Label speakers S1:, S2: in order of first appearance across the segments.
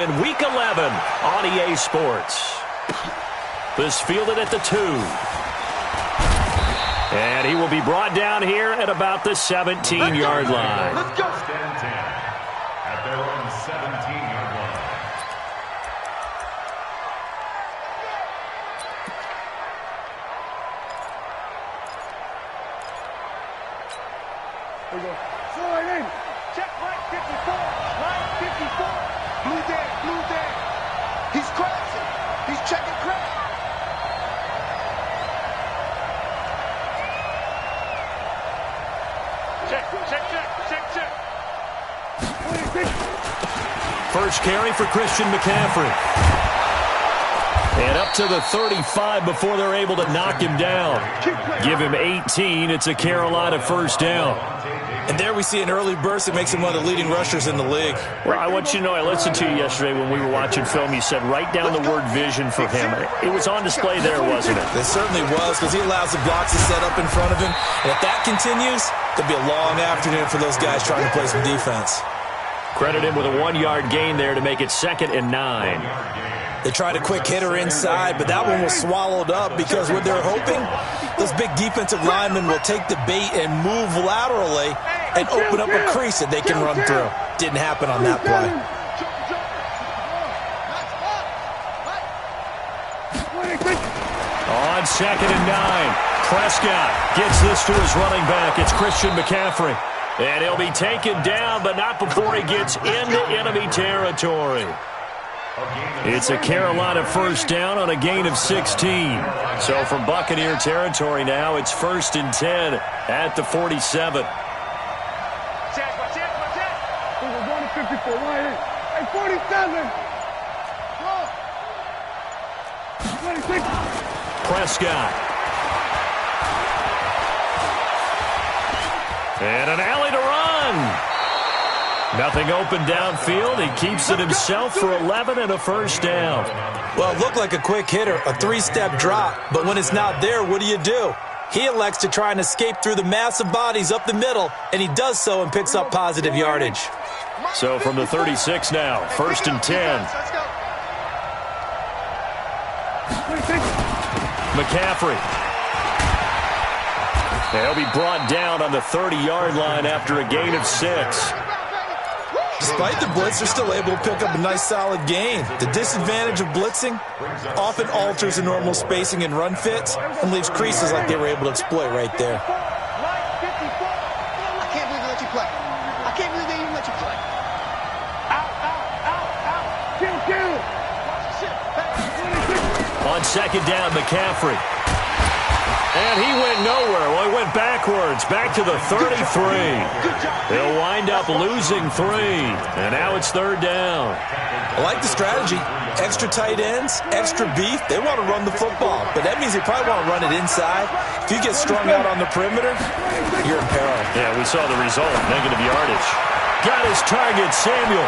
S1: In Week 11 on EA Sports. This fielded at the 2. And he will be brought down here at about the 17-yard line.
S2: Let's go. Stand 10 at their own 17-yard line.
S3: Here we go. Slow it in. Check right 54. Right 54. Blue there. He's crashing. He's checking crash. Check.
S1: First carry for Christian McCaffrey. And up to the 35 before they're able to knock him down. Give him 18. It's a Carolina first down.
S4: And there we see an early burst that makes him one of the leading rushers in the league.
S1: Well, I want you to know, I listened to you yesterday when we were watching film. You said write down the word vision for him. It was on display there, wasn't it?
S4: It certainly was, because he allows the blocks to set up in front of him. And if that continues, there'll be a long afternoon for those guys trying to play some defense.
S1: Credit him with a 1-yard gain there to make it 2nd and 9.
S4: They tried a quick hitter inside, but that one was swallowed up because what they're hoping, those big defensive linemen will take the bait and move laterally and open up a crease that they can run through. Didn't happen on that play.
S1: On 2nd and 9, Prescott gets this to his running back. It's Christian McCaffrey. And he'll be taken down, but not before he gets into enemy territory. It's a Carolina first down on a gain of 16. So from Buccaneer territory now, it's 1st and 10 at the 47.
S3: We're going to 54. Right in. Hey, 47. 26.
S1: Prescott. And an alley to run. Nothing open downfield. He keeps it himself for 11 and a first down.
S4: Well, it looked like a quick hitter, a 3-step drop. But when it's not there, what do? He elects to try and escape through the massive bodies up the middle, and he does so and picks up positive yardage.
S1: So from the 36 now, 1st and 10. McCaffrey. He'll be brought down on the 30-yard line after a gain of 6.
S4: Despite the blitz, they're still able to pick up a nice solid gain. The disadvantage of blitzing often alters the normal spacing and run fits and leaves creases like they were able to exploit right there.
S3: I can't believe they let you play. I can't believe they even let you play. Out.
S1: On 2nd down, McCaffrey. And he went nowhere. Well, he went backwards, back to the 33. They'll wind up losing 3. And now it's 3rd down.
S4: I like the strategy. Extra tight ends, extra beef. They want to run the football, but that means they probably want to run it inside. If you get strung out on the perimeter, you're in peril.
S1: Yeah, we saw the result, negative yardage. Got his target, Samuel.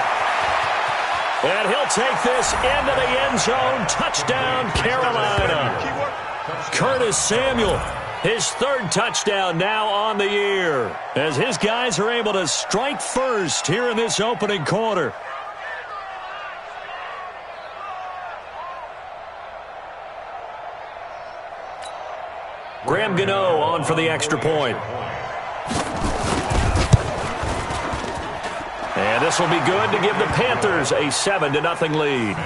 S1: And he'll take this into the end zone. Touchdown, Carolina. Curtis Samuel, his 3rd touchdown now on the year, as his guys are able to strike first here in this opening quarter. Graham Gano on for the extra point. And this will be good to give the Panthers a 7-0 lead.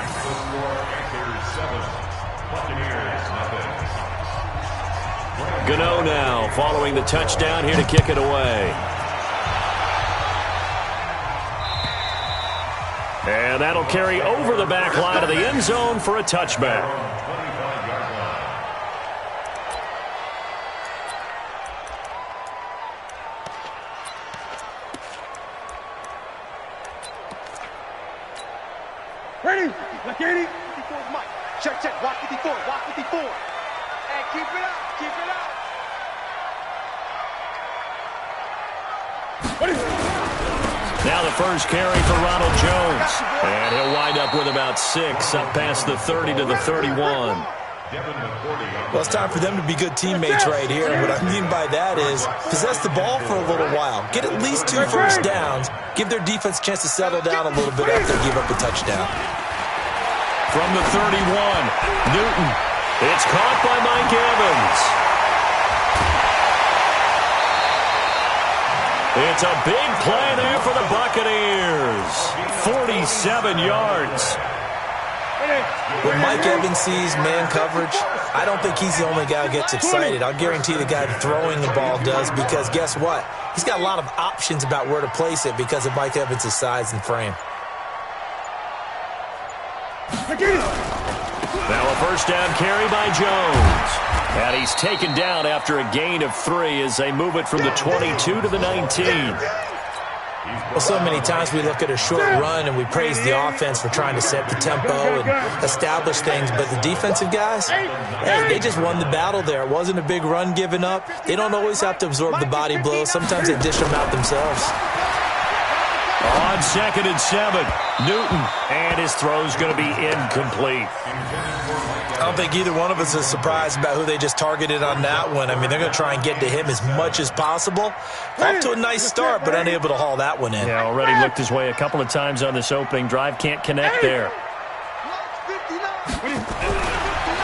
S1: Gano now following the touchdown here to kick it away. And that'll carry over the back line of the end zone for a touchback.
S3: Ready? Look, 80. 54 is Mike. Check. Walk 54. And keep it up.
S1: Now the first carry for Ronald Jones. And he'll wind up with about 6, up past the 30 to the 31.
S4: Well, it's time for them to be good teammates right here. And what I mean by that is possess the ball for a little while. Get at least 2 first downs. Give their defense a chance to settle down a little bit after they give up a touchdown.
S1: From the 31, Newton. It's caught by Mike Evans. It's a big play there for the Buccaneers. 47 yards.
S4: When Mike Evans sees man coverage, I don't think he's the only guy who gets excited. I'll guarantee the guy throwing the ball does, because guess what? He's got a lot of options about where to place it because of Mike Evans' size and frame.
S1: Now a first down carry by Jones. And he's taken down after a gain of 3 as they move it from the 22 to the 19.
S4: Well, so many times we look at a short run and we praise the offense for trying to set the tempo and establish things, but the defensive guys, hey, they just won the battle there. It wasn't a big run given up. They don't always have to absorb the body blows. Sometimes they dish them out themselves.
S1: On 2nd and 7, Newton, and his throw's going to be incomplete.
S4: I don't think either one of us is surprised about who they just targeted on that one. I mean, they're going to try and get to him as much as possible. Off to a nice start, but unable to haul that one in.
S1: Yeah, already looked his way a couple of times on this opening drive. Can't connect there.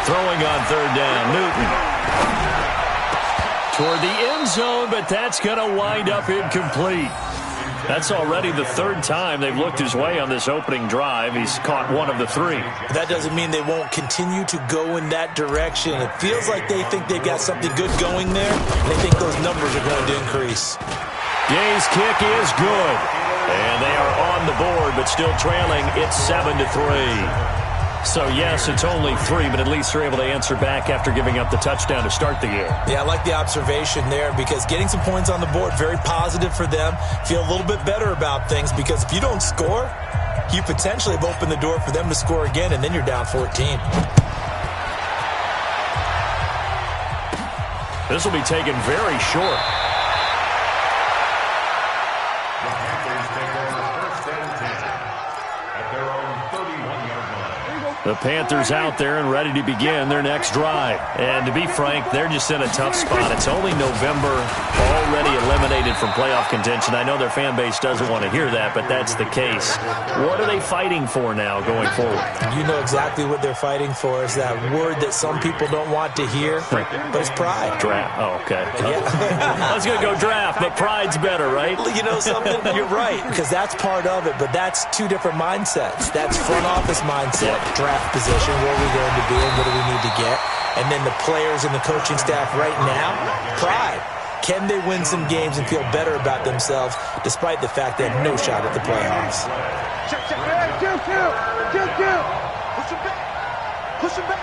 S1: Throwing on 3rd down, Newton. Toward the end zone, but that's going to wind up incomplete. That's already the 3rd time they've looked his way on this opening drive. He's caught 1 of the 3.
S4: That doesn't mean they won't continue to go in that direction. It feels like they think they've got something good going there, and they think those numbers are going to increase.
S1: Gay's kick is good. And they are on the board, but still trailing. It's 7-3. So, yes, it's only 3, but at least they're able to answer back after giving up the touchdown to start the game.
S4: Yeah, I like the observation there, because getting some points on the board, very positive for them. Feel a little bit better about things, because if you don't score, you potentially have opened the door for them to score again, and then you're down 14.
S1: This will be taken very short. The Panthers out there and ready to begin their next drive. And to be frank, they're just in a tough spot. It's only November, already eliminated from playoff contention. I know their fan base doesn't want to hear that, but that's the case. What are they fighting for now going forward?
S4: You know exactly what they're fighting for. Is that word that some people don't want to hear, but it's pride.
S1: Draft. Oh, okay.
S4: Yeah.
S1: I was going to go draft, but pride's better, right?
S4: You know something? You're right, because that's part of it, but that's 2 different mindsets. That's front office mindset, draft position, where we're going to be and what do we need to get. And then the players and the coaching staff right now, pride. Can they win some games and feel better about themselves despite the fact they have no shot at the playoffs?
S3: Check. Hey, kill. Push him back.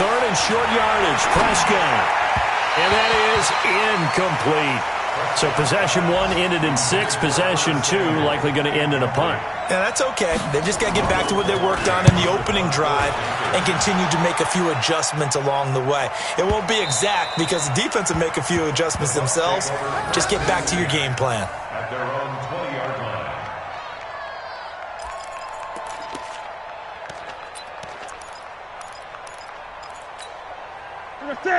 S1: 3rd and short yardage, Prescott. And that is incomplete. So possession 1 ended in 6. Possession 2 likely going to end in a punt.
S4: Yeah, that's okay. They've just got to get back to what they worked on in the opening drive and continue to make a few adjustments along the way. It won't be exact because the defense will make a few adjustments themselves. Just get back to your game plan.
S2: At their own 20-yard line.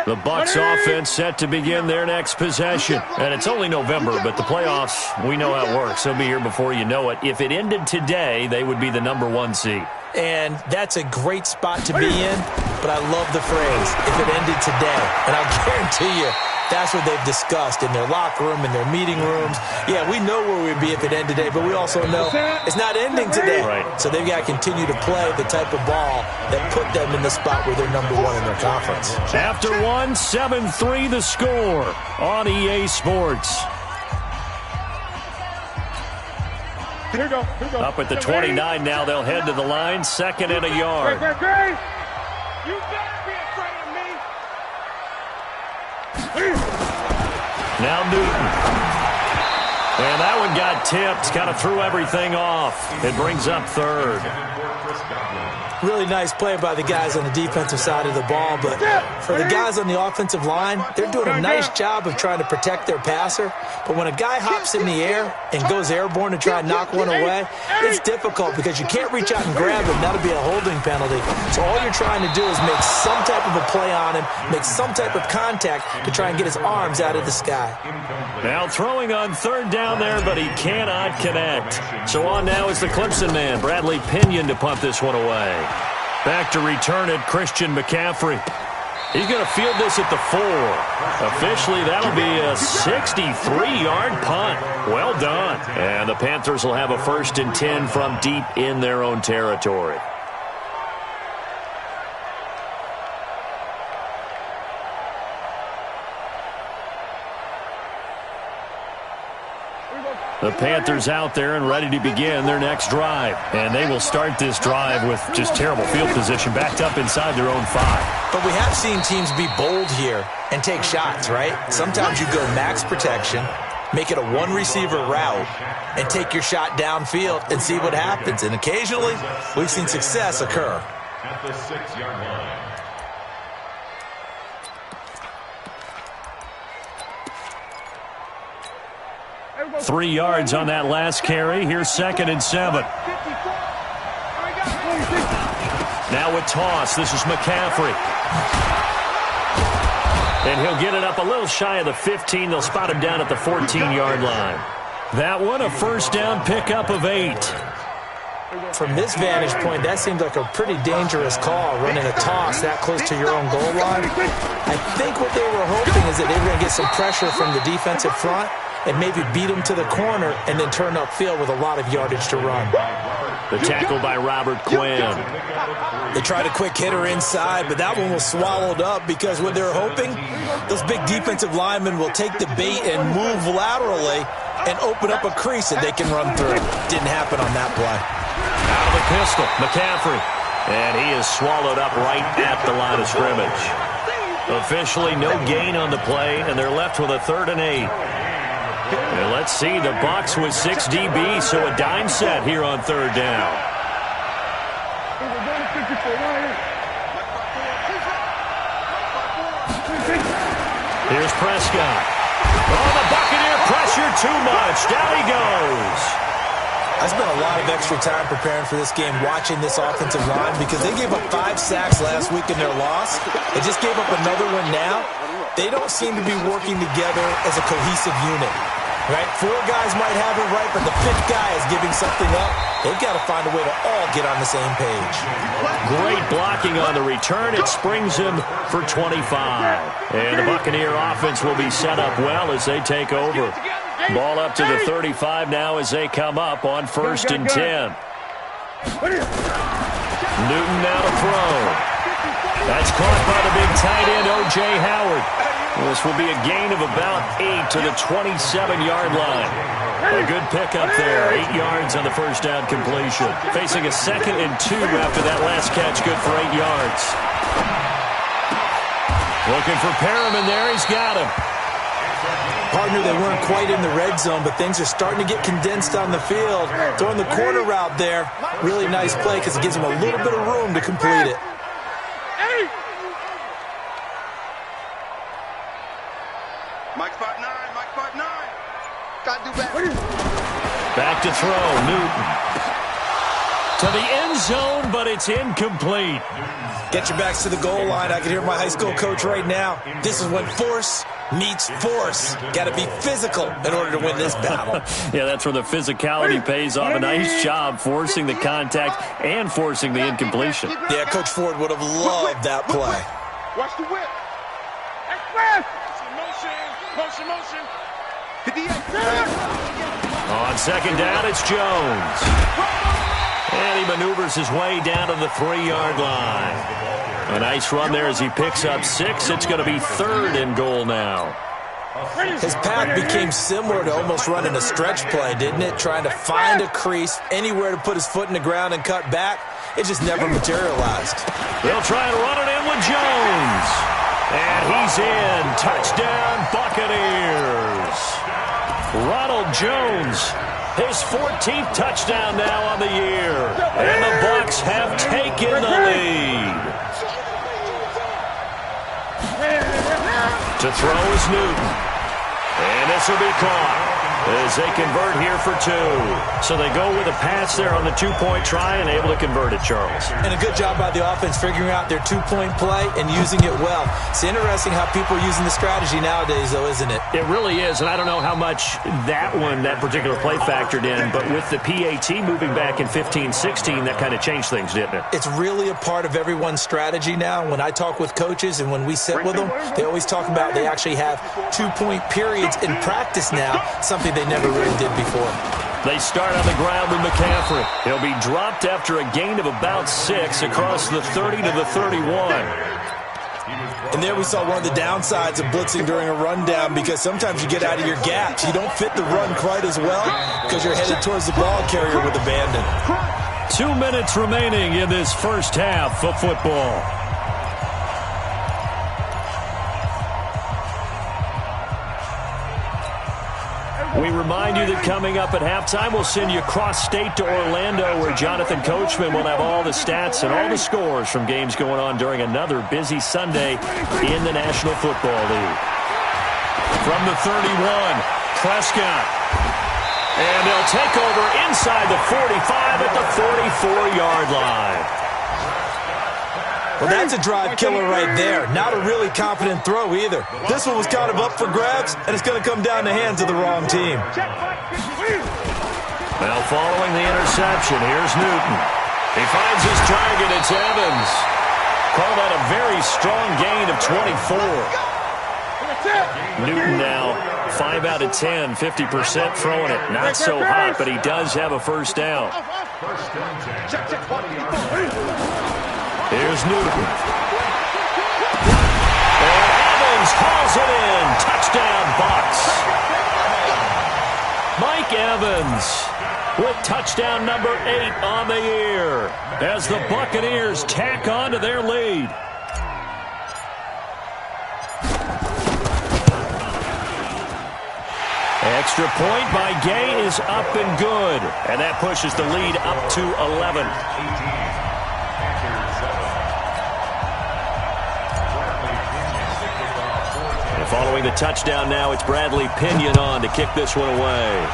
S1: The Bucs offense set to begin their next possession. And it's only November, but the playoffs, we know how it works. They'll be here before you know it. If it ended today, they would be the number 1 seed.
S4: And that's a great spot to be in, but I love the phrase, if it ended today. And I'll guarantee you, that's what they've discussed in their locker room, in their meeting rooms. Yeah, we know where we'd be if it ended today, but we also know it's not ending today.
S1: Right.
S4: So they've got to continue to play the type of ball that put them in the spot where they're number 1 in their conference.
S1: After 1, 7-3 the score on EA Sports.
S3: Here we go.
S1: Up at the 29 now, they'll head to the line, 2nd and a yard.
S3: Great. You better be afraid of me.
S1: Now Newton. And that one got tipped, kind of threw everything off. It brings up 3rd.
S4: Really nice play by the guys on the defensive side of the ball, but for the guys on the offensive line, they're doing a nice job of trying to protect their passer. But when a guy hops in the air and goes airborne to try and knock one away, it's difficult because you can't reach out and grab him. That'll be a holding penalty. So all you're trying to do is make some type of a play on him, make some type of contact to try and get his arms out of the sky.
S1: Now throwing on third down there, but he cannot connect. So on now is the Clemson man, Bradley Pinion, to punt this one away. Back to return it, Christian McCaffrey. He's going to field this at the 4. Officially, that'll be a 63-yard punt. Well done. And the Panthers will have a 1st and 10 from deep in their own territory. The Panthers out there and ready to begin their next drive. And they will start this drive with just terrible field position, backed up inside their own 5.
S4: But we have seen teams be bold here and take shots, right? Sometimes you go max protection, make it a one-receiver route, and take your shot downfield and see what happens. And occasionally, we've seen success occur.
S2: At the 6-yard line.
S1: 3 yards on that last carry. Here's 2nd and 7. Now a toss. This is McCaffrey. And he'll get it up a little shy of the 15. They'll spot him down at the 14-yard line. That one, a 1st down pickup of 8.
S4: From this vantage point, that seemed like a pretty dangerous call, running a toss that close to your own goal line. I think what they were hoping is that they were going to get some pressure from the defensive front and maybe beat them to the corner and then turn upfield with a lot of yardage to run.
S1: The tackle by Robert Quinn.
S4: They tried a quick hitter inside, but that one was swallowed up because what they're hoping, those big defensive linemen will take the bait and move laterally and open up a crease that they can run through. Didn't happen on that play.
S1: Out of the pistol, McCaffrey. And he is swallowed up right at the line of scrimmage. Officially no gain on the play, and they're left with a 3rd and 8. And let's see, the Bucs with 6 DBs, so a dime set here on 3rd down. Here's Prescott. Oh, the Buccaneer pressure too much. Down he goes.
S4: I spent a lot of extra time preparing for this game watching this offensive line because they gave up 5 sacks last week in their loss. They just gave up another one now. They don't seem to be working together as a cohesive unit. Right? 4 guys might have it right, but the 5th guy is giving something up. They've got to find a way to all get on the same page.
S1: Great blocking on the return. It springs him for 25. And the Buccaneer offense will be set up well as they take over. Ball up to the 35 now as they come up on 1st and 10. Newton now to throw. That's caught by the big tight end, O.J. Howard. This will be a gain of about 8 to the 27-yard line. A good pickup there. 8 yards on the 1st down completion. Facing a 2nd and 2 after that last catch. Good for 8 yards. Looking for Perriman there. He's got him.
S4: Partner, they weren't quite in the red zone, but things are starting to get condensed on the field. Throwing the corner route there. Really nice play because it gives them a little bit of room to complete it.
S3: Mike 5'9", Mike 5'9". Gotta do better.
S1: Back to throw, Newton. To the end zone, but it's incomplete.
S4: Get your backs to the goal line. I can hear my high school coach right now. This is when force meets force. Got to be physical in order to win this battle.
S1: Yeah, that's where the physicality pays off. A nice job forcing the contact and forcing the incompletion.
S4: Yeah, Coach Ford would have loved that play.
S3: Watch the whip. Express. Motion.
S1: On 2nd down, it's Jones. And he maneuvers his way down to the 3-yard line. A nice run there as he picks up 6. It's going to be 3rd and goal now.
S4: His path became similar to almost running a stretch play, didn't it? Trying to find a crease, anywhere to put his foot in the ground and cut back. It just never materialized.
S1: They'll try and run it in with Jones. And he's in. Touchdown, Buccaneers. Ronald Jones, his 14th touchdown now on the year. And the Bucs have taken the lead. To throw is Newton. And this will be caught as they convert here for 2. So they go with a pass there on the 2-point try and able to convert it, Charles.
S4: And a good job by the offense figuring out their 2-point play and using it well. It's interesting how people are using the strategy nowadays, though, isn't it?
S1: It really is, and I don't know how much that particular play factored in, but with the PAT moving back in 15-16, that kind of changed things, didn't it?
S4: It's really a part of everyone's strategy now. When I talk with coaches and when we sit with them, they always talk about they actually have 2-point periods in practice now, something they never really did before.
S1: They start on the ground with McCaffrey. He'll be dropped after a gain of about 6 across the 30 to the 31.
S4: And there we saw one of the downsides of blitzing during a rundown, because sometimes you get out of your gaps. You don't fit the run quite as well because you're headed towards the ball carrier with abandon.
S1: 2 minutes remaining in this first half of football. We remind you that coming up at halftime, we'll send you cross-state to Orlando, where Jonathan Coachman will have all the stats and all the scores from games going on during another busy Sunday in the National Football League. From the 31, Prescott. And they'll take over inside the 45 at the 44-yard line.
S4: Well, that's a drive killer right there. Not a really confident throw either. This one was kind of up for grabs, and it's going to come down the hands of the wrong team.
S1: Now following the interception, here's Newton. He finds his target. It's Evans. Call that a very strong gain of 24. Newton now 5 out of 10, 50% throwing it. Not so hot, but he does have a first down. Here's Newton. And Evans hauls it in. Touchdown, Bucs. Mike Evans with touchdown number 8 on the year as the Buccaneers tack on to their lead. Extra point by Gay is up and good. And that pushes the lead up to 11. And following the touchdown now, it's Bradley Pinion on to kick this one away.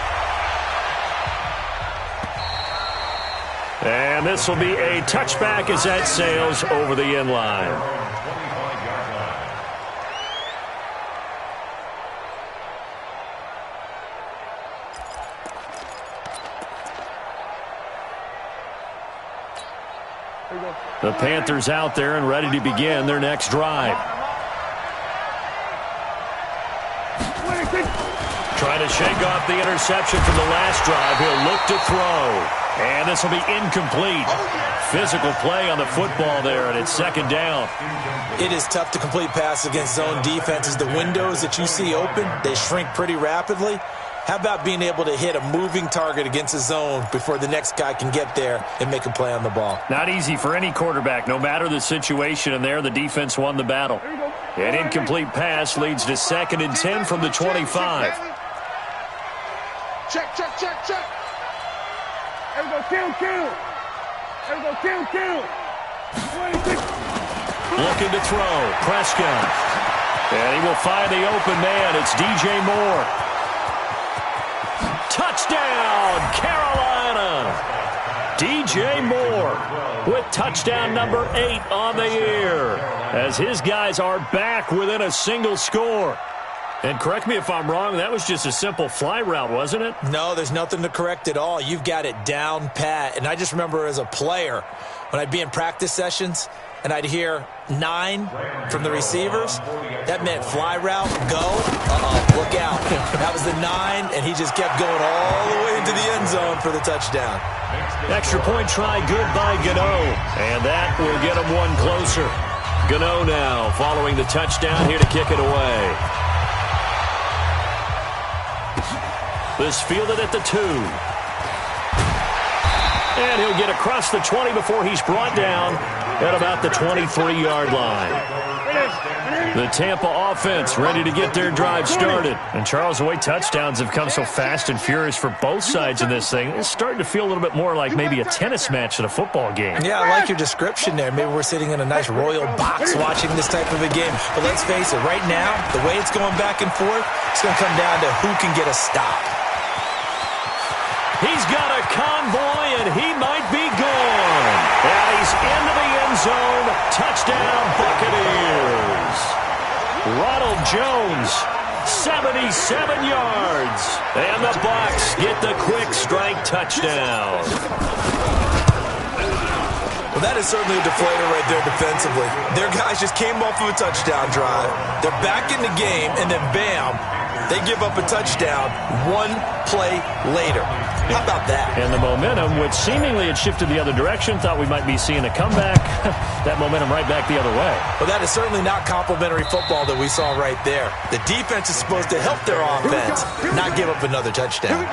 S1: And this will be a touchback as that sails over the end line. The Panthers out there and ready to begin their next drive. Trying to shake off the interception from the last drive. He'll look to throw. And this will be incomplete. Physical play on the football there, and it's second down.
S4: It is tough to complete passes against zone defenses. The windows that you see open, they shrink pretty rapidly. How about being able to hit a moving target against a zone before the next guy can get there and make a play on the ball?
S1: Not easy for any quarterback, no matter the situation, and there the defense won the battle. An incomplete pass leads to 2nd and 10 from the 25.
S3: Check. There we go, kill. There we go, kill. 26.
S1: Looking to throw, Prescott. And he will find the open man. It's DJ Moore. Touchdown, Carolina! DJ Moore with touchdown number 8 on the year as his guys are back within a single score. And correct me if I'm wrong, that was just a simple fly route, wasn't it?
S4: No, there's nothing to correct at all. You've got it down pat. And I just remember as a player, when I'd be in practice sessions and I'd hear 9 from the receivers, that meant fly route, go. Look out. That was the 9, and he just kept going all the way into the end zone for the touchdown.
S1: Extra point try good by Gano, and that will get him one closer. Gano now following the touchdown here to kick it away. This fielded at the 2. And he'll get across the 20 before he's brought down at about the 23-yard line. The Tampa offense ready to get their drive started. And Charles, the way touchdowns have come so fast and furious for both sides in this thing, it's starting to feel a little bit more like maybe a tennis match at a football game.
S4: Yeah, I like your description there. Maybe we're sitting in a nice royal box watching this type of a game. But let's face it, right now, the way it's going back and forth, it's going to come down to who can get a stop.
S1: He's got a convoy, and he might be gone. And he's into the end zone. Touchdown, Buccaneers. Ronald Jones, 77 yards. And the Bucs get the quick strike touchdown.
S4: Well, that is certainly a deflator right there defensively. Their guys just came off of a touchdown drive. They're back in the game, and then bam, they give up a touchdown one play later. How about that?
S1: And the momentum, which seemingly had shifted the other direction, thought we might be seeing a comeback. That momentum right back the other way.
S4: Well, that is certainly not complimentary football that we saw right there. The defense is supposed to help their offense, not give up another touchdown.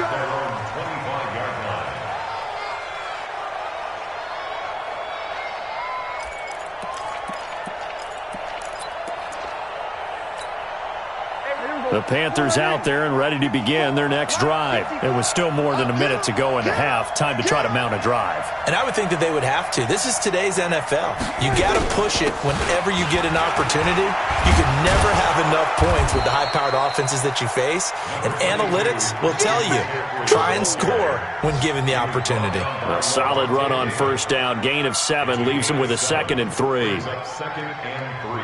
S1: The Panthers out there and ready to begin their next drive. It was still more than a minute to go in the half. Time to try to mount a drive.
S4: And I would think that they would have to. This is today's NFL. You got to push it whenever you get an opportunity. You can never have enough points with the high-powered offenses that you face. And analytics will tell you, try and score when given the opportunity.
S1: A solid run on first down. Gain of 7 leaves them with a 2nd and 3.
S2: 2nd and 3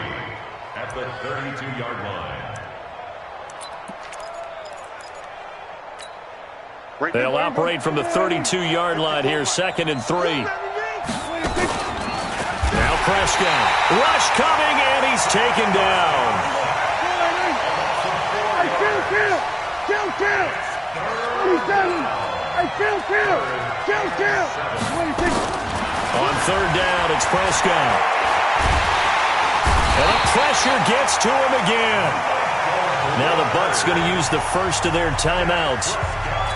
S2: at the 32-yard line.
S1: They'll operate from the 32-yard line here, 2nd and 3. Now Prescott. Rush coming, and he's taken down. On 3rd down, it's Prescott. And the pressure gets to him again. Now the Bucs going to use the first of their timeouts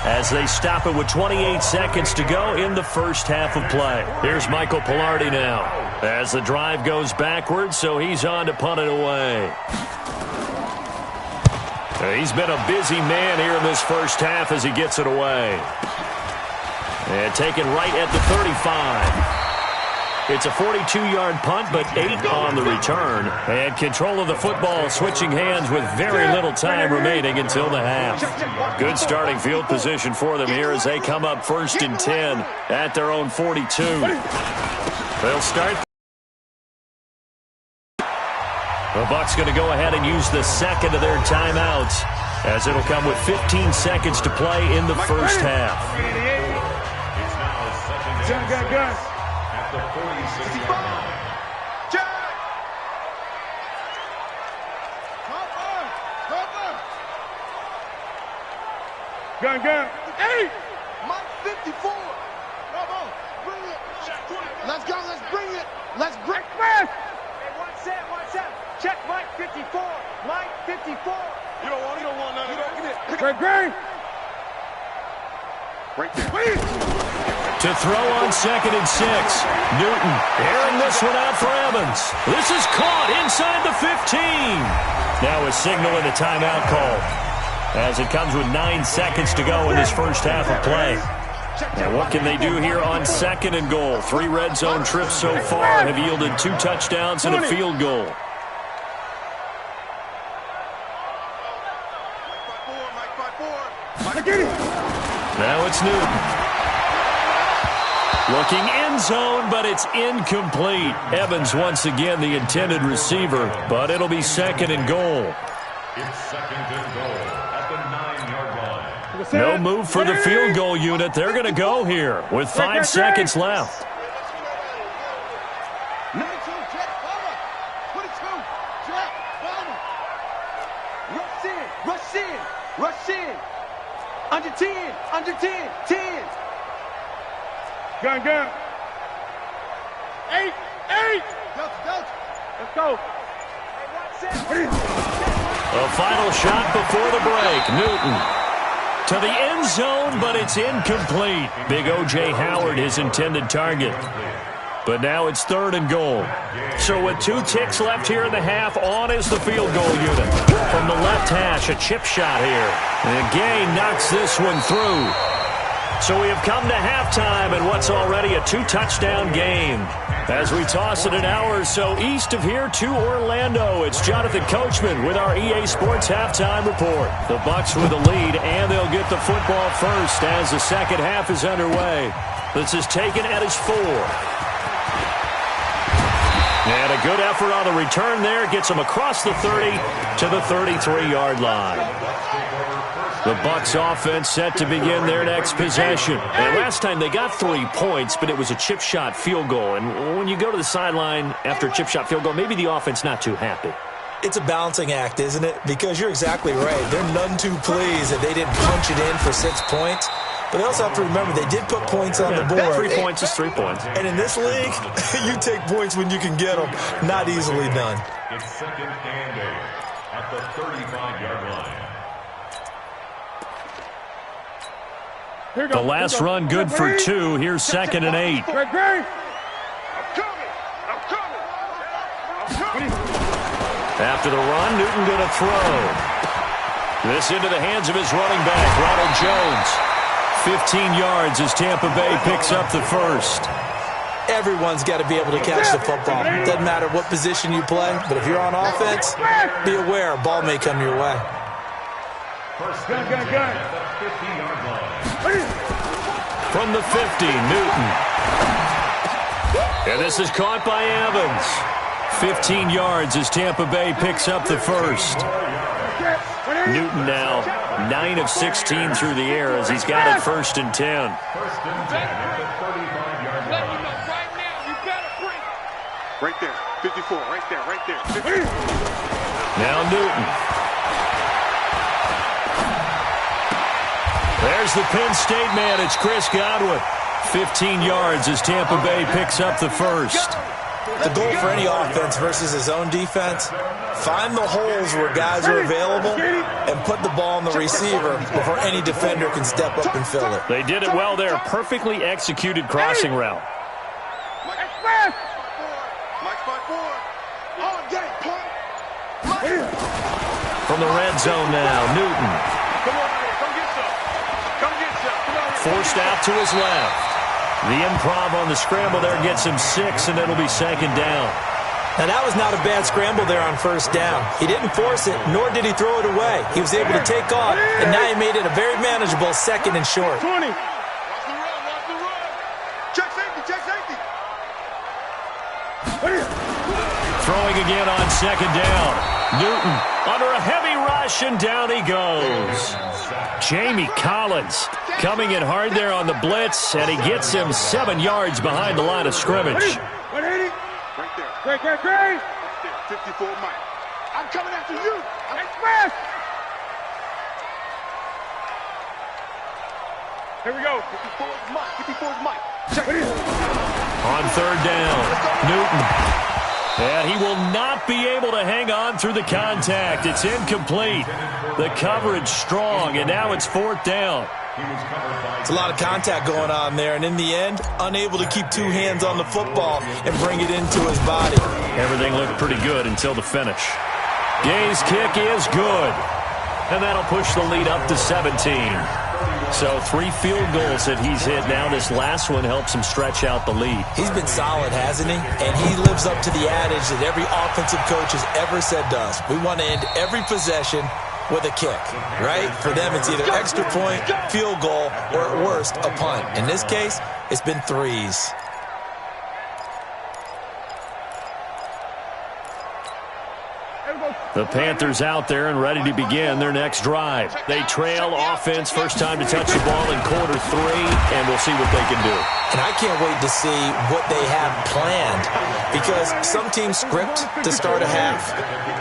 S1: as they stop it with 28 seconds to go in the first half of play. Here's Michael Pilardi now as the drive goes backwards, so he's on to punt it away. He's been a busy man here in this first half as he gets it away. And taken right at the 35. It's a 42-yard punt, but 8 on the return. And control of the football switching hands with very little time remaining until the half. Good starting field position for them here as they come up 1st and 10 at their own 42. They'll start. The Bucs going to go ahead and use the 2nd of their timeouts as it'll come with 15 seconds to play in the first half.
S2: At the 46-yard line.
S3: Gun. 8. Mike 54. Come on. Bring it. Let's go. Let's bring it. Let's bring it. Hey, one set. Check Mike 54. Mike 54. You don't want none of that. Great. Right there.
S1: To throw on 2nd and 6. Newton airing this one out for Evans. This is caught inside the 15. Now a signal and a timeout call as it comes with 9 seconds to go in this first half of play. And what can they do here on 2nd and goal? 3 red zone trips so far have yielded 2 touchdowns and a field goal. Now it's Newton. Looking end zone, but it's incomplete. Evans once again the intended receiver, but it'll be 2nd and goal.
S2: It's 2nd and goal at the 9-yard line.
S1: No move for the field goal unit. They're going to go here with 5 seconds left.
S3: Rush in. Under 10. 10. Gun. 8. Delta. Let's go.
S1: A final shot before the break. Newton to the end zone, but it's incomplete. Big O.J. Howard, his intended target. But now it's 3rd and goal. So with 2 ticks left here in the half, on is the field goal unit. From the left hash, a chip shot here. And Gay knocks this one through. So we have come to halftime in what's already a 2-touchdown game. As we toss it an hour or so east of here to Orlando, it's Jonathan Coachman with our EA Sports Halftime Report. The Bucs with the lead, and they'll get the football first as the second half is underway. This is taken at his 4. And a good effort on the return there gets him across the 30 to the 33-yard line. The Bucs offense set to begin their next possession. And last time they got 3 points, but it was a chip shot field goal. And when you go to the sideline after a chip shot field goal, maybe the offense not too happy.
S4: It's a balancing act, isn't it? Because you're exactly right. They're none too pleased that they didn't punch it in for 6 points. But they also have to remember they did put points on the board.
S1: 3 points is 3 points.
S4: And in this league, you take points when you can get them. Not easily done.
S2: It's 2nd and 8 at the 35-yard line.
S1: The last run good for 2. Here's 2nd and 8. After the run, Newton going to throw. This into the hands of his running back, Ronald Jones. 15 yards as Tampa Bay picks up the first.
S4: Everyone's got to be able to catch the football. Doesn't matter what position you play, but if you're on offense, be aware a ball may come your way.
S2: First down at the 50-yard line.
S1: From the 50, Newton. And this is caught by Evans. 15 yards as Tampa Bay picks up the first. Newton now 9 of 16 through the air as he's got it 1st and 10.
S2: 1st and 10 at the 35-yard line.
S3: Right there, 54, right there, right there. 50.
S1: Now Newton. There's the Penn State man. It's Chris Godwin. 15 yards as Tampa Bay picks up the first.
S4: The goal for any offense versus his own defense, find the holes where guys are available and put the ball on the receiver before any defender can step up and fill it.
S1: They did it well there. Perfectly executed crossing route. From the red zone now, Newton. Forced out to his left. The improv on the scramble there gets him 6, and it'll be 2nd down.
S4: Now, that was not a bad scramble there on 1st down. He didn't force it, nor did he throw it away. He was able to take off, and now he made it a very manageable 2nd and short.
S3: 20. Watch the run. Check safety.
S1: Throwing again on 2nd down. Newton under a heavy rush, and down he goes. Jamie Collins coming in hard there on the blitz, and he gets him 7 yards behind the line of scrimmage.
S3: 180. Right there. Great. 54, Mike. I'm coming after you. Express. Here we go. 54 is Mike. 54 is Mike. Check.
S1: On 3rd down, Newton. And he will not be able to hang on through the contact. It's incomplete. The coverage strong, and now it's 4th down.
S4: It's a lot of contact going on there, and in the end, unable to keep 2 hands on the football and bring it into his body.
S1: Everything looked pretty good until the finish. Gay's kick is good, and that'll push the lead up to 17. So 3 field goals that he's hit now. This last one helps him stretch out the lead.
S4: He's been solid, hasn't he? And he lives up to the adage that every offensive coach has ever said to us. We want to end every possession with a kick, right? For them, it's either extra point, field goal, or at worst, a punt. In this case, it's been 3s.
S1: The Panthers out there and ready to begin their next drive. They trail offense, first time to touch the ball in quarter 3, and we'll see what they can do.
S4: And I can't wait to see what they have planned, because some teams script to start a half.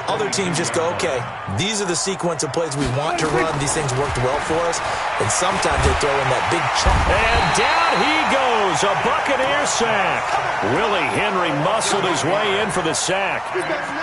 S4: Other teams just go, okay, these are the sequence of plays we want to run. These things worked well for us. And sometimes they throw in that big chunk.
S1: And down he goes. A Buccaneer a sack. Willie Henry muscled his way in for the sack.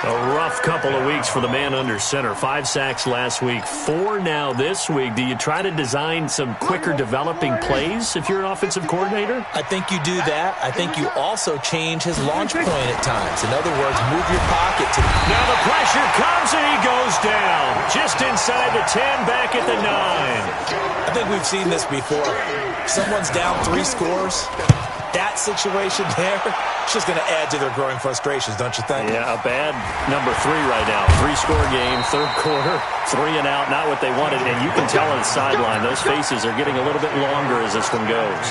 S1: A rough couple of weeks for the man under center. 5 sacks last week, 4 now this week. Do you try to design some quicker developing plays if you're an offensive coordinator?
S4: I think you do that. I think you also change his launch point at times. In other words, move your pocket to the...
S1: Now the pressure comes and he goes down. Just inside the 10, back at the 9.
S4: I think we've seen this before. Someone's down 3 scores. That situation there, it's just going to add to their growing frustrations, don't you think?
S1: Yeah, a bad number 3 right now. 3-score game, third quarter, 3 and out, not what they wanted. And you can tell on the sideline, those faces are getting a little bit longer as this one goes.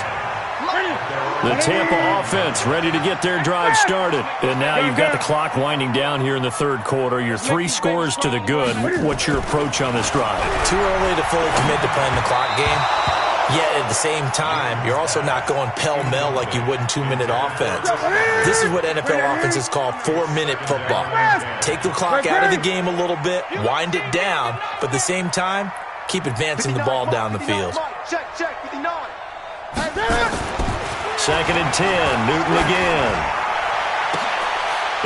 S1: The Tampa offense ready to get their drive started. And now you've got the clock winding down here in the third quarter. You're 3 scores to the good. What's your approach on this drive?
S4: Too early to fully commit to playing the clock game. Yet at the same time, you're also not going pell-mell like you would in 2-minute offense. This is what NFL offenses call 4-minute football. Take the clock out of the game a little bit, wind it down, but at the same time, keep advancing the ball down the field.
S3: Check, 59.
S1: 2nd and 10, Newton again.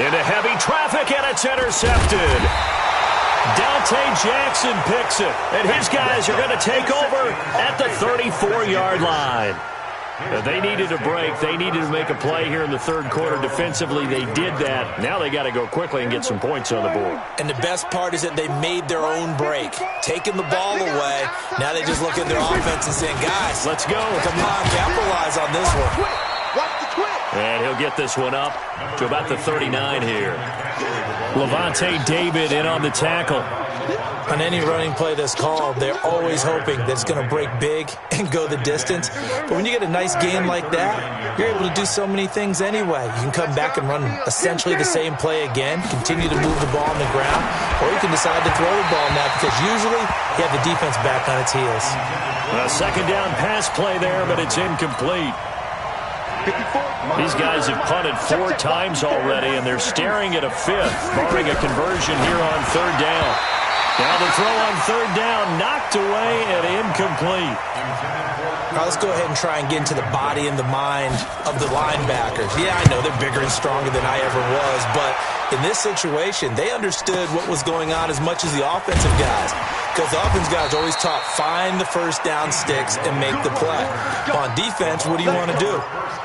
S1: Into heavy traffic, and it's intercepted. Dante Jackson picks it, and his guys are going to take over at the 34-yard line. They needed a break. They needed to make a play here in the third quarter. Defensively, they did that. Now they got to go quickly and get some points on the board.
S4: And the best part is that they made their own break, taking the ball away. Now they just look at their offense and saying, guys,
S1: let's go.
S4: Come on, capitalize on this one.
S1: And he'll get this one up to about the 39 here. Levante David in on the tackle.
S4: On any running play that's called, they're always hoping that it's going to break big and go the distance. But when you get a nice game like that, you're able to do so many things anyway. You can come back and run essentially the same play again, continue to move the ball on the ground, or you can decide to throw the ball now because usually you have the defense back on its heels.
S1: A 2nd down pass play there, but it's incomplete. These guys have punted 4 times already, and they're staring at a 5th, barring a conversion here on 3rd down. Now the throw on 3rd down, knocked away and incomplete.
S4: Now let's go ahead and try and get into the body and the mind of the linebackers. Yeah, I know they're bigger and stronger than I ever was, but in this situation, they understood what was going on as much as the offensive guys. Because the offensive guys are always taught, find the first down sticks and make the play. On defense, what do you want to do?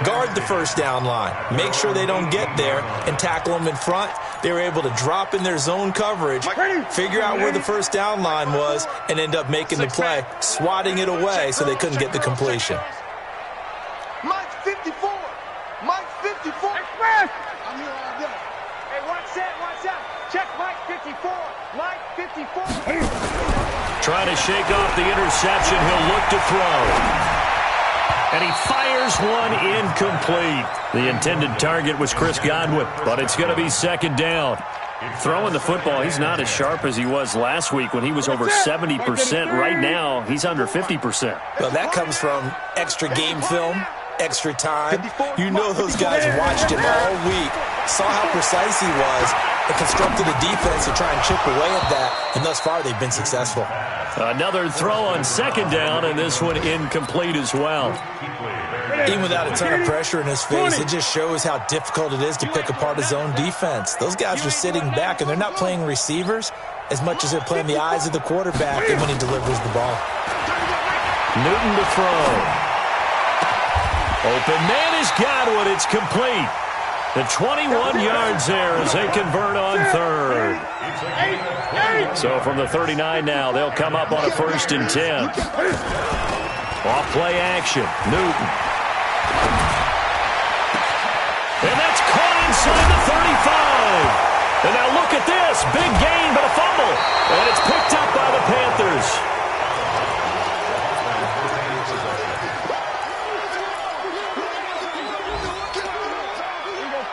S4: Guard the first down line. Make sure they don't get there and tackle them in front. They were able to drop in their zone coverage, figure out where the first down line was, and end up making the play, swatting it away so they couldn't get the completion.
S3: Mike 54. Mike 54. Express. I'm here all day. Hey, watch that. Check Mike 54. Mike 54.
S1: Trying to shake off the interception. He'll look to throw. And he fires one incomplete. The intended target was Chris Godwin, but it's going to be 2nd down. Throwing the football, he's not as sharp as he was last week when he was over 70%. Right now, he's under 50%.
S4: Well, that comes from extra game film, extra time. You know those guys watched him all week, saw how precise he was, and constructed a defense to try and chip away at that, and thus far they've been successful.
S1: Another throw on 2nd down, and this one incomplete as well.
S4: Even without a ton of pressure in his face, it just shows how difficult it is to pick apart his own defense. Those guys are sitting back, and they're not playing receivers as much as they're playing the eyes of the quarterback and when he delivers the ball.
S1: Newton to throw. Open man is Godwin. It's complete. The 21 yards there as they convert on 3rd. So from the 39 now, they'll come up on a 1st and 10. Off play action. Newton. And that's caught inside the 35. And now look at this. Big gain, but a fumble. And it's picked up by the Panthers.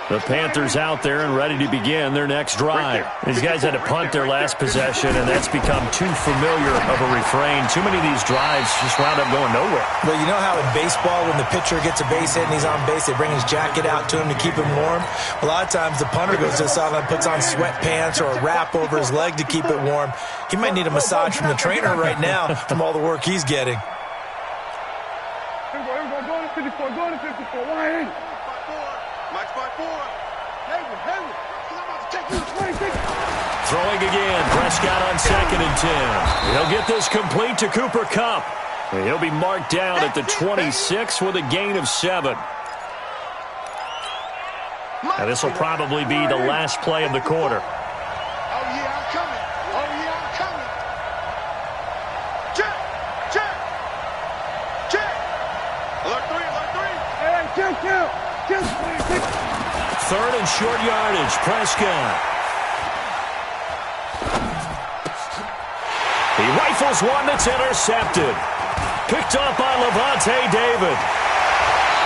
S1: The Panthers out there and ready to begin their next drive. These guys had to punt their last possession, and that's become too familiar of a refrain. Too many of these drives just wound up going nowhere.
S4: Well, you know how in baseball, when the pitcher gets a base hit and he's on base, they bring his jacket out to him to keep him warm? A lot of times the punter goes to the sideline, puts on sweatpants or a wrap over his leg to keep it warm. He might need a massage from the trainer right now from all the work he's getting.
S1: Throwing again, Prescott on 2nd and 10. He'll get this complete to Cooper Kupp. He'll be marked down at the 26 with a gain of 7. Now this will probably be the last play of the quarter.
S3: Oh, yeah, I'm coming. Oh, yeah, I'm coming. Check, check, check. Alert 3, alert 3. Hey, kill.
S1: 3rd and short yardage, Prescott. He rifles one that's intercepted. Picked up by Levante David.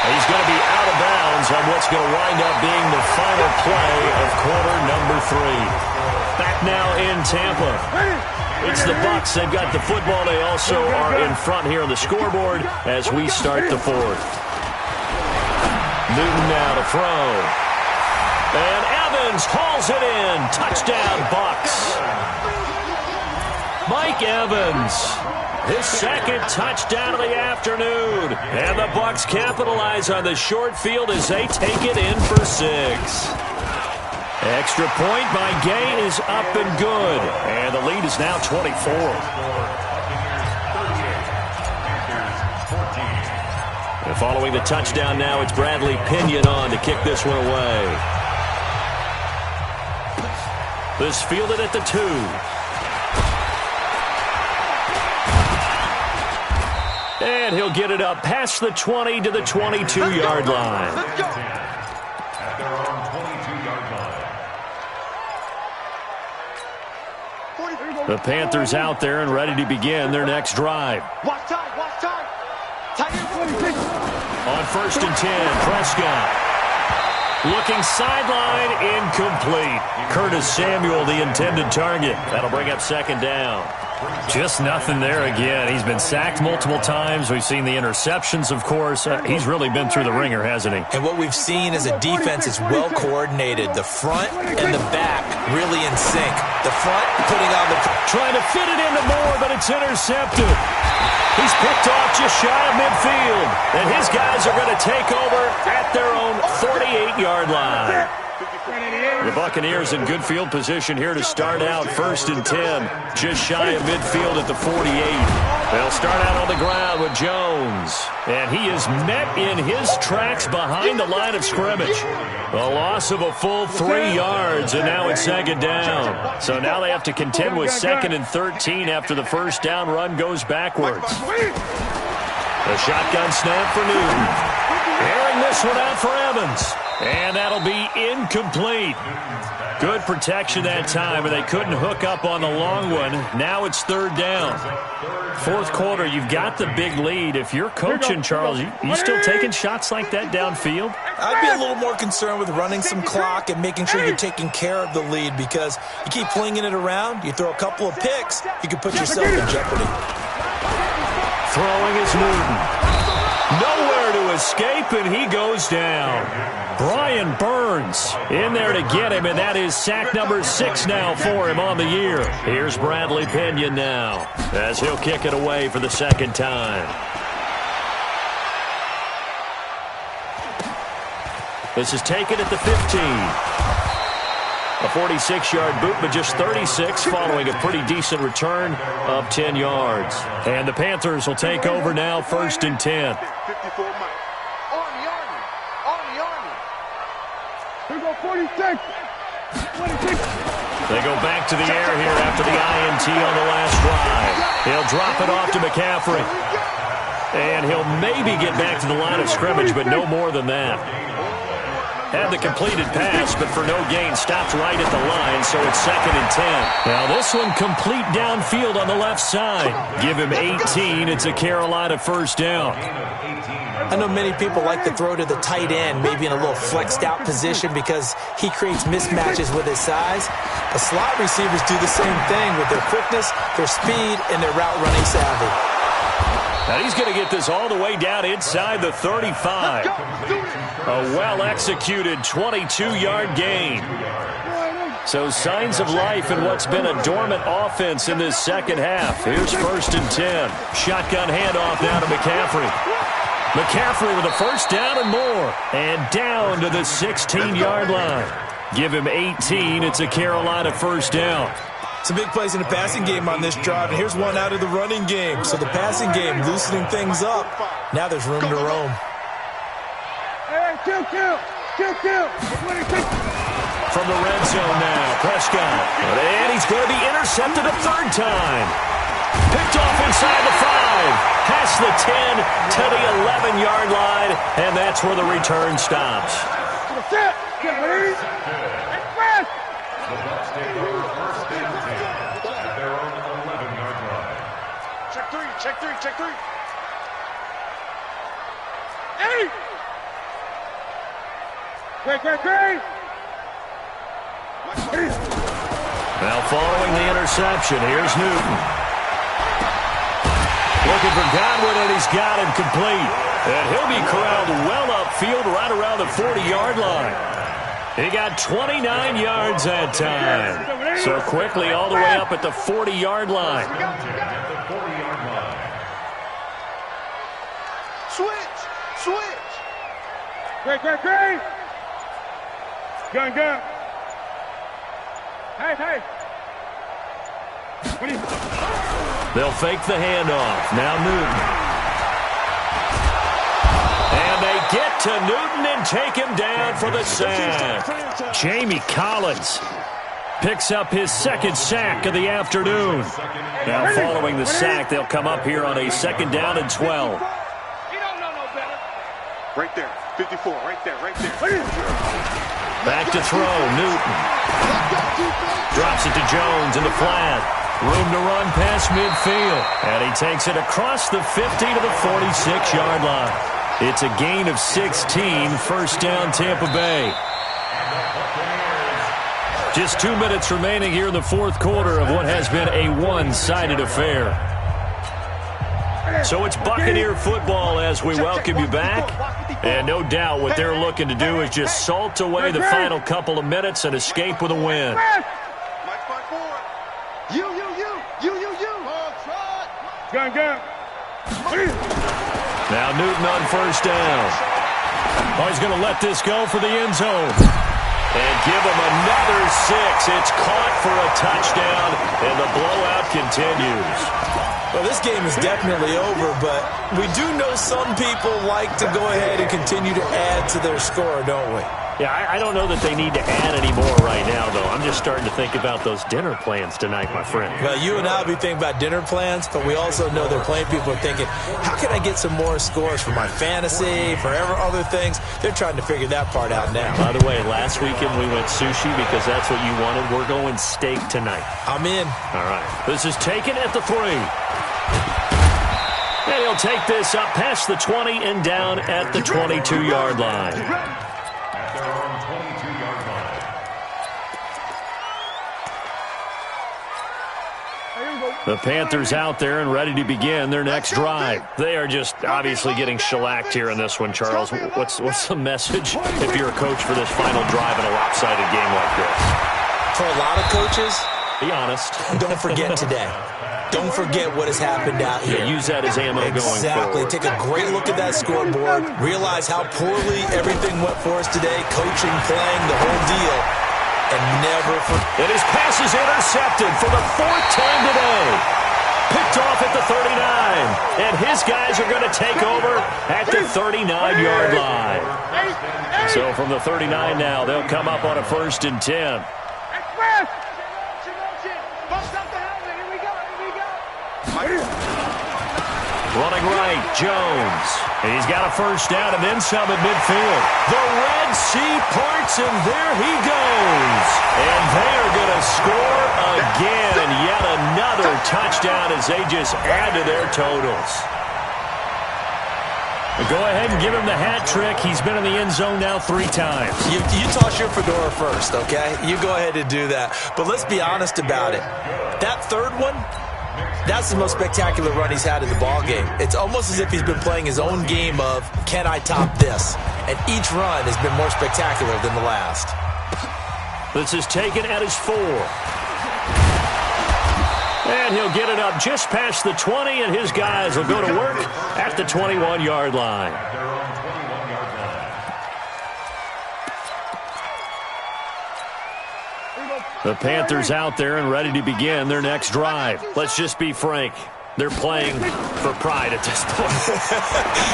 S1: He's going to be out of bounds on what's going to wind up being the final play of quarter number 3. Back now in Tampa. It's the Bucs. They've got the football. They also are in front here on the scoreboard as we start the 4th. Newton now to throw. And Evans hauls it in. Touchdown, Bucs. Mike Evans. His 2nd touchdown of the afternoon. And the Bucs capitalize on the short field as they take it in for 6. Extra point by Gay is up and good. And the lead is now 24. And following the touchdown now, it's Bradley Pinion on to kick this one away. This fielded at the 2. And he'll get it up past the 20 to the 22-yard line.
S2: At their own 22-yard line.
S1: The Panthers out there and ready to begin their next drive.
S3: Watch time, watch time.
S1: On 1st and 10, Prescott. Looking sideline, incomplete. Curtis Samuel, the intended target. That'll bring up 2nd down.
S5: Just nothing there again. He's been sacked multiple times. We've seen the interceptions, of course. He's really been through the ringer, hasn't he?
S4: And what we've seen is a defense is well coordinated. The front and the back really in sync. The front putting on the...
S1: Trying to fit it into Moore, but it's intercepted. He's picked off just shy of midfield. And his guys are going to take over at their own 48-yard line. The Buccaneers in good field position here to start out. 1st and 10, just shy of midfield at the 48. They'll start out on the ground with Jones. And he is met in his tracks behind the line of scrimmage. A loss of a full 3 yards, and now it's 2nd down. So now they have to contend with 2nd and 13 after the first down run goes backwards. The shotgun snap for Newton. Airing this one out for Evans. And that'll be incomplete. Good protection that time, and they couldn't hook up on the long one. Now it's 3rd down. 4th quarter, you've got the big lead. If you're coaching, Charles, you still taking shots like that downfield?
S4: I'd be a little more concerned with running some clock and making sure you're taking care of the lead, because you keep flinging it around, you throw a couple of picks, you can put yourself in jeopardy.
S1: Throwing is Newton. Nowhere to escape, and he goes down. Brian Burns in there to get him, and that is sack number 6 now for him on the year. Here's Bradley Pinion now as he'll kick it away for the 2nd time. This is taken at the 15. A 46-yard boot, but just 36 following a pretty decent return of 10 yards. And the Panthers will take over now, 1st and 10.
S3: 54 miles. Army. Here we go, 46. 26.
S1: They go back to the air here after the INT on the last drive. He'll drop it off to McCaffrey. And he'll maybe get back to the line of scrimmage, but no more than that. Had the completed pass, but for no gain, stopped right at the line, so it's 2nd and 10. Now this one complete downfield on the left side. Give him 18. It's a Carolina 1st down.
S4: I know many people like to throw to the tight end, maybe in a little flexed out position because he creates mismatches with his size. The slot receivers do the same thing with their quickness, their speed, and their route running savvy.
S1: Now he's going to get this all the way down inside the 35. A well-executed 22-yard gain. So signs of life in what's been a dormant offense in this second half. Here's 1st and 10. Shotgun handoff now to McCaffrey. McCaffrey with a first down and more. And down to the 16-yard line. Give him 18. It's a Carolina first down.
S4: Some big plays in the passing game on this drive, and here's one out of the running game. So the passing game loosening things up. Now there's room to roam.
S3: Kill.
S1: From the red zone now, Prescott. And he's going to be intercepted a third time. Picked off inside the 5. Past the 10 to the 11-yard line, and that's where the return stops.
S2: The Bucs take over first and 10 at their own 11-yard line.
S3: Check three. Hey! Great.
S1: Now following the interception, here's Newton. Looking for Godwin, and he's got him complete. And he'll be corralled well upfield right around the 40-yard line. He got 29 yards that time. So quickly all the way up at the 40-yard line.
S2: At the 40-yard line.
S3: Switch. Great. Gun. Hey.
S1: They'll fake the handoff. Now Newton. And they get to Newton and take him down for the sack. Jamie Collins picks up his second sack of the afternoon. Now following the sack, they'll come up here on a 2nd down and 12.
S3: He don't know no better. Right there. 54. Right there.
S1: Back to throw, Newton. Drops it to Jones in the flat. Room to run past midfield. And he takes it across the 50 to the 46-yard line. It's a gain of 16, first down Tampa Bay. Just 2 minutes remaining here in the fourth quarter of what has been a one-sided affair. So it's Buccaneer football as we welcome you back. And no doubt what they're looking to do is just salt away the final couple of minutes and escape with a win.
S3: Gun.
S1: Now Newton on first down. Oh, he's going to let this go for the end zone. And give him another 6. It's caught for a touchdown, and the blowout continues.
S4: Well, this game is definitely over, but we do know some people like to go ahead and continue to add to their score, don't we?
S1: Yeah, I don't know that they need to add any more right now, though. I'm just starting to think about those dinner plans tonight, my friend.
S4: Well, you and I will be thinking about dinner plans, but we also know they're playing people are thinking, how can I get some more scores for my fantasy, for other things? They're trying to figure that part out now.
S1: By the way, last weekend we went sushi because that's what you wanted. We're going steak tonight.
S4: I'm in.
S1: All right. This is taken at the 3. And he'll take this up past the 20 and down at the 22-yard line.
S2: At their own 22-yard line.
S1: The Panthers out there and ready to begin their next drive. They are just obviously getting shellacked here in this one, Charles. What's the message if you're a coach for this final drive in a lopsided game like this?
S4: For a lot of coaches,
S1: be honest.
S4: Don't forget today. Don't forget what has happened out here.
S1: Yeah, use that as ammo going forward.
S4: Exactly. Take a great look at that scoreboard. Realize how poorly everything went for us today. Coaching, playing, the whole deal. And never forget.
S1: And his pass is intercepted for the 4th time today. Picked off at the 39. And his guys are going to take over at the 39-yard line. So from the 39 now, they'll come up on a 1st and 10. Running right, Jones. He's got a first down and then some at midfield. The Red Sea parts, and there he goes. And they are going to score again. Yet another touchdown as they just add to their totals. Go ahead and give him the hat trick. He's been in the end zone now 3 times.
S4: You toss your fedora first, okay? You go ahead and do that. But let's be honest about it. That third one, that's the most spectacular run he's had in the ball game. It's almost as if he's been playing his own game of, can I top this? And each run has been more spectacular than the last.
S1: This is taken at his 4. And he'll get it up just past the 20, and his guys will go to work at the 21-yard line. The Panthers out there and ready to begin their next drive. Let's just be frank. They're playing for pride at this point.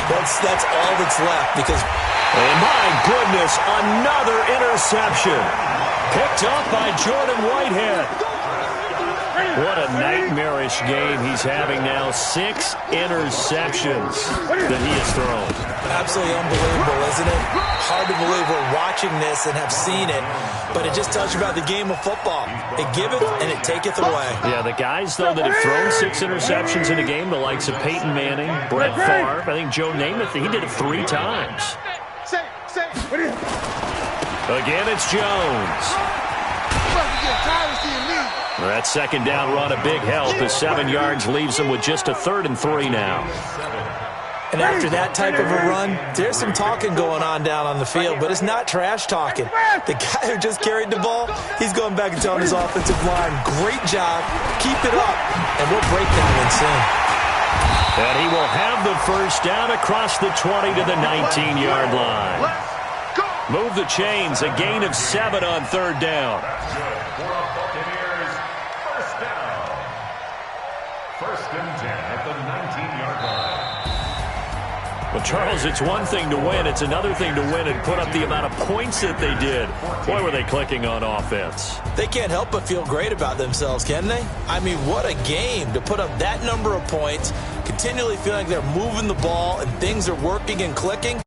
S4: that's all that's left because...
S1: And my goodness, another interception. Picked up by Jordan Whitehead. What a nightmarish game he's having now. 6 interceptions that he has thrown.
S4: Absolutely unbelievable, isn't it? Hard to believe we're watching this and have seen it, but it just tells you about the game of football. It giveth and it taketh away.
S1: Yeah, the guys, though, that have thrown 6 interceptions in a game, the likes of Peyton Manning, Brett Favre, I think Joe Namath, he did it 3 times. Again, it's Jones. That second down run, a big help. The 7 yards leaves them with just a 3rd and 3 now.
S4: And after that type of a run, there's some talking going on down on the field, but it's not trash talking. The guy who just carried the ball, he's going back and telling his offensive line, great job, keep it up, and we'll break that one soon.
S1: And he will have the first down across the 20 to the 19-yard line. Move the chains, a gain of 7 on 3rd down.
S2: First and 10 at the 19-yard line.
S1: Well, Charles, it's one thing to win. It's another thing to win and put up the amount of points that they did. Boy, were they clicking on offense.
S4: They can't help but feel great about themselves, can they? I mean, what a game to put up that number of points, continually feeling like they're moving the ball and things are working and clicking.